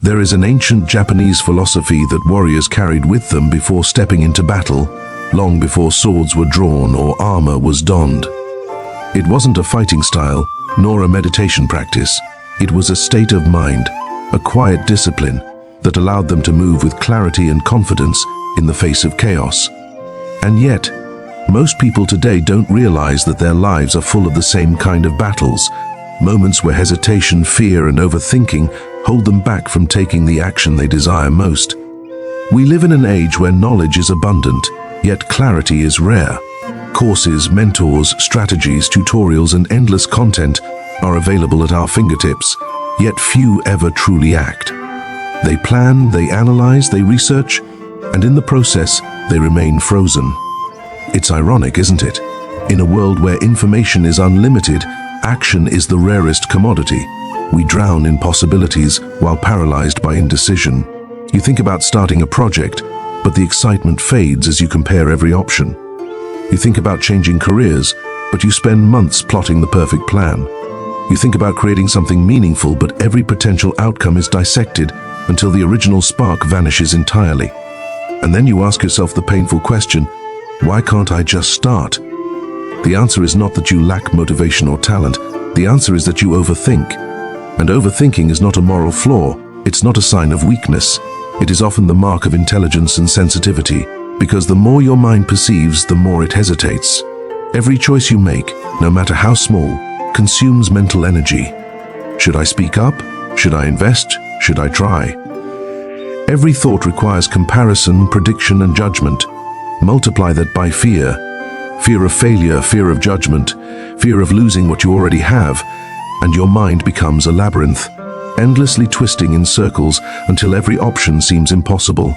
There is an ancient Japanese philosophy that warriors carried with them before stepping into battle, long before swords were drawn or armor was donned. It wasn't a fighting style, nor a meditation practice. It was a state of mind, a quiet discipline that allowed them to move with clarity and confidence in the face of chaos. And yet, most people today don't realize that their lives are full of the same kind of battles, moments where hesitation, fear, and overthinking hold them back from taking the action they desire most. We live in an age where knowledge is abundant, yet clarity is rare. Courses, mentors, strategies, tutorials, and endless content are available at our fingertips, yet few ever truly act. They plan, they analyze, they research, and in the process, they remain frozen. It's ironic, isn't it? In a world where information is unlimited, action is the rarest commodity. We drown in possibilities while paralyzed by indecision. You think about starting a project, but the excitement fades as you compare every option. You think about changing careers, but you spend months plotting the perfect plan. You think about creating something meaningful, but every potential outcome is dissected until the original spark vanishes entirely. And then you ask yourself the painful question, why can't I just start? The answer is not that you lack motivation or talent. The answer is that you overthink. And overthinking is not a moral flaw. It's not a sign of weakness. It is often the mark of intelligence and sensitivity, because the more your mind perceives, the more it hesitates. Every choice you make, no matter how small, consumes mental energy. Should I speak up? Should I invest? Should I try? Every thought requires comparison, prediction, and judgment. Multiply that by fear. Fear of failure, fear of judgment, fear of losing what you already have, and your mind becomes a labyrinth, endlessly twisting in circles until every option seems impossible.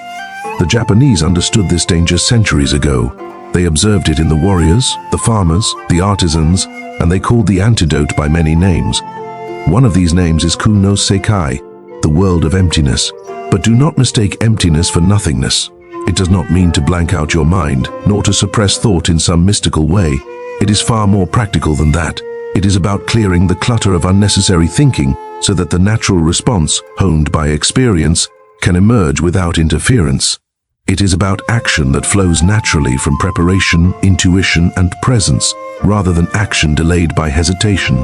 The Japanese understood this danger centuries ago. They observed it in the warriors, the farmers, the artisans, and they called the antidote by many names. One of these names is Kuno Sekai, the world of emptiness. But do not mistake emptiness for nothingness. It does not mean to blank out your mind, nor to suppress thought in some mystical way. It is far more practical than that. It is about clearing the clutter of unnecessary thinking so that the natural response, honed by experience, can emerge without interference. It is about action that flows naturally from preparation, intuition, and presence, rather than action delayed by hesitation.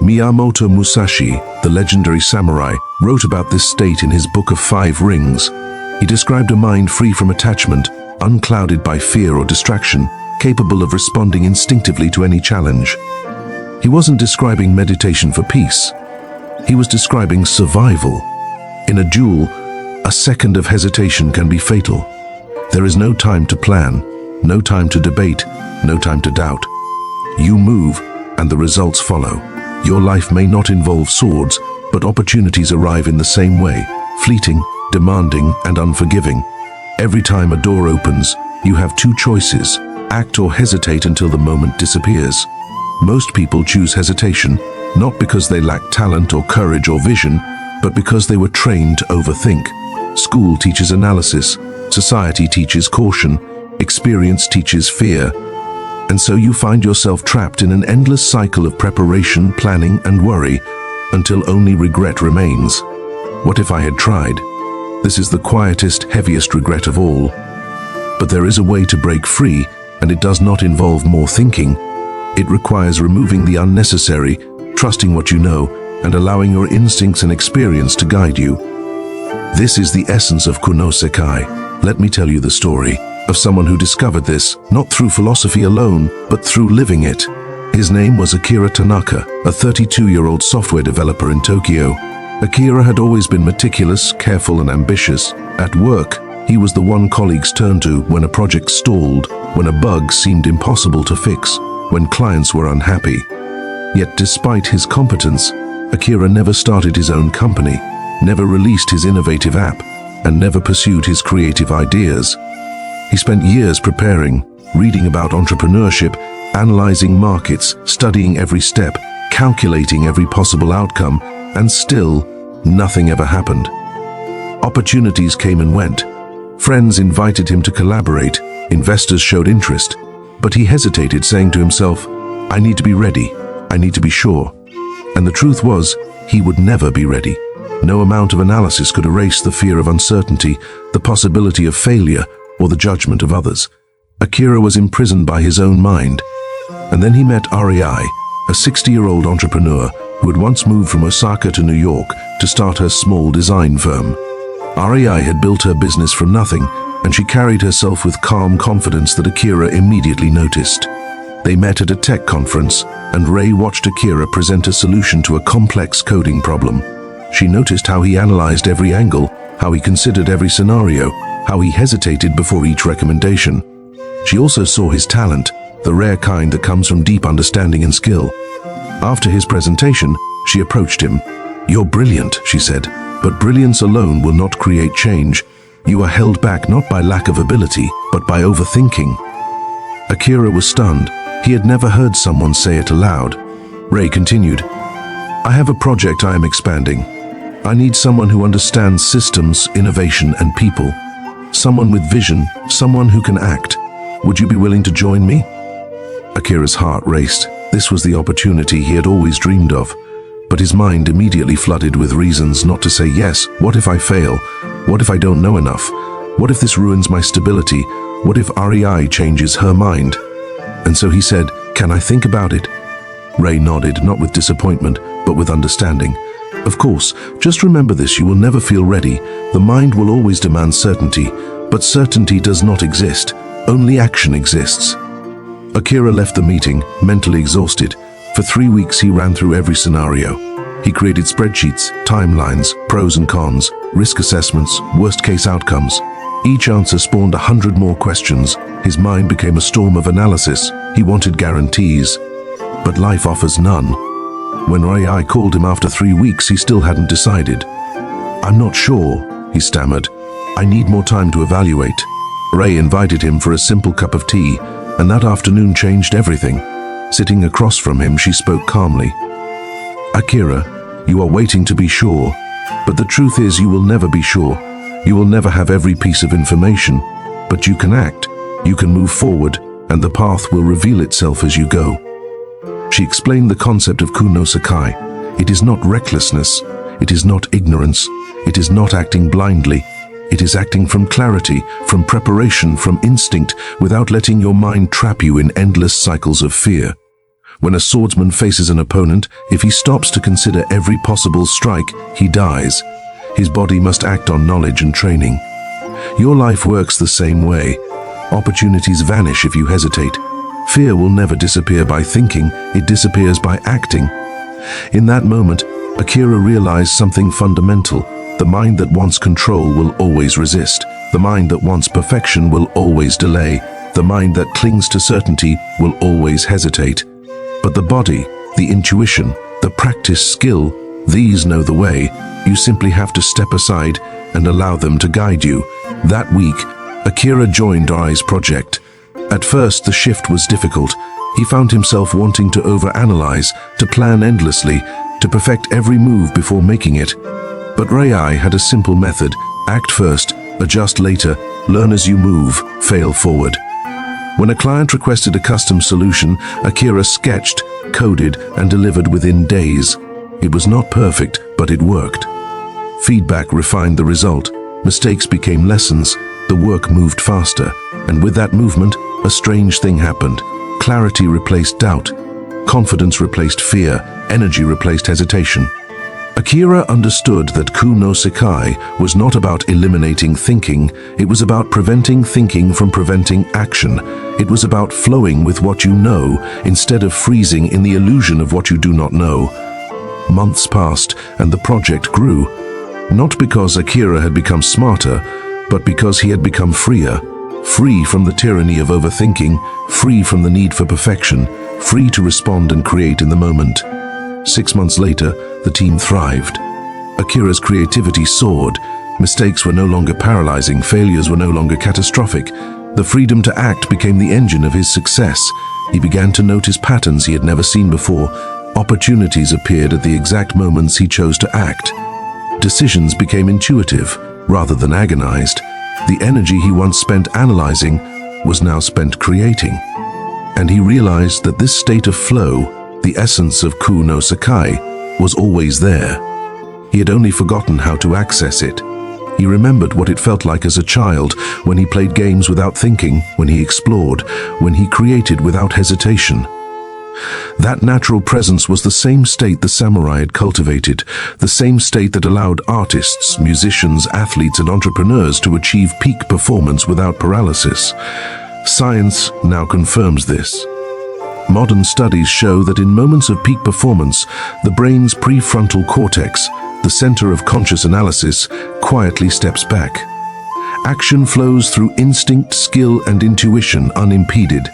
Miyamoto Musashi, the legendary samurai, wrote about this state in his Book of 5 Rings. He described a mind free from attachment, unclouded by fear or distraction, capable of responding instinctively to any challenge. He wasn't describing meditation for peace. He was describing survival. In a duel, a second of hesitation can be fatal. There is no time to plan, no time to debate, no time to doubt. You move, and the results follow. Your life may not involve swords, but opportunities arrive in the same way, fleeting, demanding, and unforgiving. Every time a door opens, you have two choices: act or hesitate until the moment disappears. Most people choose hesitation, not because they lack talent or courage or vision, but because they were trained to overthink. School teaches analysis, society teaches caution, experience teaches fear. And so you find yourself trapped in an endless cycle of preparation, planning, and worry, until only regret remains. What if I had tried? This is the quietest, heaviest regret of all. But there is a way to break free, and it does not involve more thinking. It requires removing the unnecessary, trusting what you know, and allowing your instincts and experience to guide you. This is the essence of Kuno Sekai. Let me tell you the story of someone who discovered this, not through philosophy alone, but through living it. His name was Akira Tanaka, a 32-year-old software developer in Tokyo. Akira had always been meticulous, careful, and ambitious. At work, he was the one colleagues turned to when a project stalled, when a bug seemed impossible to fix, when clients were unhappy. Yet despite his competence, Akira never started his own company, never released his innovative app, and never pursued his creative ideas. He spent years preparing, reading about entrepreneurship, analyzing markets, studying every step, calculating every possible outcome, and still, nothing ever happened. Opportunities came and went. Friends invited him to collaborate, investors showed interest, but he hesitated, saying to himself, "I need to be ready, I need to be sure." And the truth was, he would never be ready. No amount of analysis could erase the fear of uncertainty, the possibility of failure, or the judgment of others. Akira was imprisoned by his own mind. And then he met Rei, a 60-year-old entrepreneur who had once moved from Osaka to New York to start her small design firm. Rei had built her business from nothing, and she carried herself with calm confidence that Akira immediately noticed. They met at a tech conference, and Rei watched Akira present a solution to a complex coding problem. She noticed how he analyzed every angle, how he considered every scenario, how he hesitated before each recommendation. She also saw his talent, the rare kind that comes from deep understanding and skill. After his presentation, she approached him. "You're brilliant," she said, "but brilliance alone will not create change. You are held back not by lack of ability, but by overthinking." Akira was stunned. He had never heard someone say it aloud. Rei continued, "I have a project I am expanding. I need someone who understands systems, innovation, and people. Someone with vision, someone who can act. Would you be willing to join me?" Akira's heart raced. This was the opportunity he had always dreamed of. But his mind immediately flooded with reasons not to say yes. What if I fail? What if I don't know enough? What if this ruins my stability? What if Rei changes her mind? And so he said, "Can I think about it?" Rei nodded, not with disappointment, but with understanding. "Of course, just remember this, you will never feel ready. The mind will always demand certainty, but certainty does not exist. Only action exists." Akira left the meeting, mentally exhausted. For 3 weeks he ran through every scenario. He created spreadsheets, timelines, pros and cons, risk assessments, worst-case outcomes. Each answer spawned 100 more questions. His mind became a storm of analysis. He wanted guarantees. But life offers none. When Rei called him after 3 weeks, he still hadn't decided. "I'm not sure," he stammered. "I need more time to evaluate." Rei invited him for a simple cup of tea, and that afternoon changed everything. Sitting across from him, she spoke calmly. "Akira, you are waiting to be sure, but the truth is you will never be sure. You will never have every piece of information, but you can act, you can move forward, and the path will reveal itself as you go." She explained the concept of Kuno Sekai. It is not recklessness, it is not ignorance, it is not acting blindly. It is acting from clarity, from preparation, from instinct, without letting your mind trap you in endless cycles of fear. When a swordsman faces an opponent, if he stops to consider every possible strike, he dies. His body must act on knowledge and training. Your life works the same way. Opportunities vanish if you hesitate. Fear will never disappear by thinking, it disappears by acting. In that moment, Akira realized something fundamental. The mind that wants control will always resist. The mind that wants perfection will always delay. The mind that clings to certainty will always hesitate. But the body, the intuition, the practice skill, these know the way. You simply have to step aside and allow them to guide you. That week, Akira joined Rei's project. At first, the shift was difficult. He found himself wanting to overanalyze, to plan endlessly, to perfect every move before making it. But Rei had a simple method: act first, adjust later, learn as you move, fail forward. When a client requested a custom solution, Akira sketched, coded, and delivered within days. It was not perfect, but it worked. Feedback refined the result. Mistakes became lessons. The work moved faster. And with that movement, a strange thing happened. Clarity replaced doubt. Confidence replaced fear. Energy replaced hesitation. Akira understood that Kuno Sekai was not about eliminating thinking, it was about preventing thinking from preventing action. It was about flowing with what you know, instead of freezing in the illusion of what you do not know. Months passed, and the project grew. Not because Akira had become smarter, but because he had become freer. Free from the tyranny of overthinking, free from the need for perfection, free to respond and create in the moment. 6 months later, the team thrived. Akira's creativity soared. Mistakes were no longer paralyzing, failures were no longer catastrophic. The freedom to act became the engine of his success. He began to notice patterns he had never seen before. Opportunities appeared at the exact moments he chose to act. Decisions became intuitive, rather than agonized. The energy he once spent analyzing was now spent creating. And he realized that this state of flow, the essence of Kuno Sekai, was always there. He had only forgotten how to access it. He remembered what it felt like as a child, when he played games without thinking, when he explored, when he created without hesitation. That natural presence was the same state the samurai had cultivated, the same state that allowed artists, musicians, athletes, and entrepreneurs to achieve peak performance without paralysis. Science now confirms this. Modern studies show that in moments of peak performance, the brain's prefrontal cortex, the center of conscious analysis, quietly steps back. Action flows through instinct, skill, and intuition unimpeded.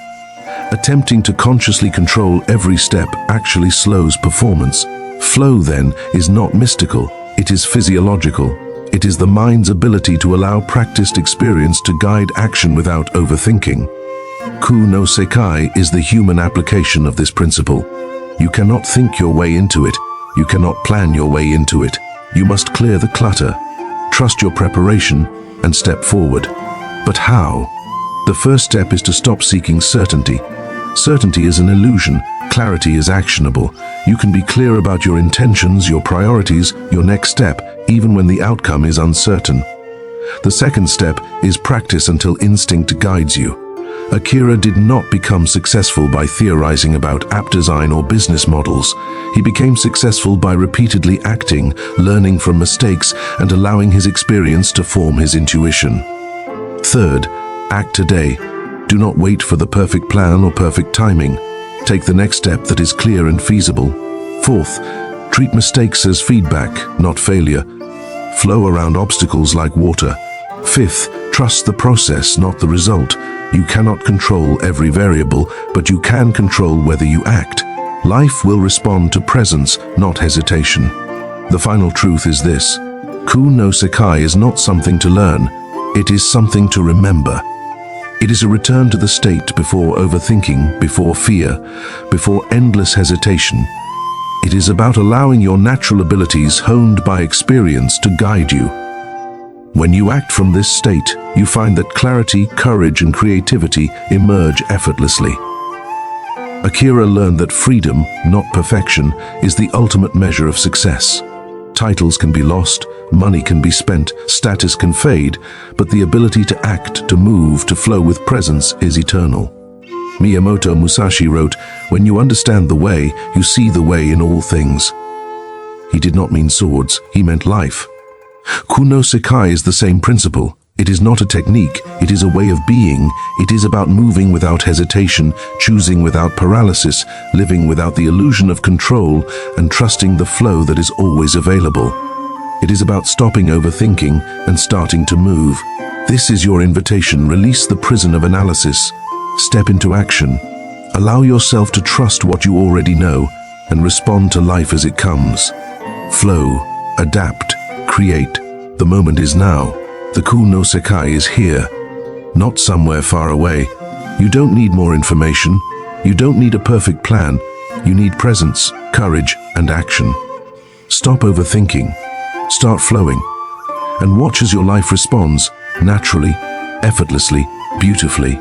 Attempting to consciously control every step actually slows performance. Flow, then, is not mystical, it is physiological. It is the mind's ability to allow practiced experience to guide action without overthinking. Ku no Sekai is the human application of this principle. You cannot think your way into it. You cannot plan your way into it. You must clear the clutter, trust your preparation, and step forward. But how? The first step is to stop seeking certainty. Certainty is an illusion. Clarity is actionable. You can be clear about your intentions, your priorities, your next step, even when the outcome is uncertain. The second step is practice until instinct guides you. Akira did not become successful by theorizing about app design or business models. He became successful by repeatedly acting, learning from mistakes, and allowing his experience to form his intuition. Third, act today. Do not wait for the perfect plan or perfect timing. Take the next step that is clear and feasible. Fourth, treat mistakes as feedback, not failure. Flow around obstacles like water. Fifth, trust the process, not the result. You cannot control every variable, but you can control whether you act. Life will respond to presence, not hesitation. The final truth is this: Ku no Sekai is not something to learn, it is something to remember. It is a return to the state before overthinking, before fear, before endless hesitation. It is about allowing your natural abilities honed by experience to guide you. When you act from this state, you find that clarity, courage, and creativity emerge effortlessly. Akira learned that freedom, not perfection, is the ultimate measure of success. Titles can be lost, money can be spent, status can fade, but the ability to act, to move, to flow with presence is eternal. Miyamoto Musashi wrote, "When you understand the way, you see the way in all things." He did not mean swords, he meant life. Ku no Sekai is the same principle. It is not a technique, it is a way of being. It is about moving without hesitation, choosing without paralysis, living without the illusion of control, and trusting the flow that is always available. It is about stopping overthinking and starting to move. This is your invitation. Release the prison of analysis. Step into action. Allow yourself to trust what you already know and respond to life as it comes. Flow, adapt, create. The moment is now. The Ku no Sekai is here, not somewhere far away. You don't need more information. You don't need a perfect plan. You need presence, courage, and action. Stop overthinking. Start flowing. And watch as your life responds, naturally, effortlessly, beautifully.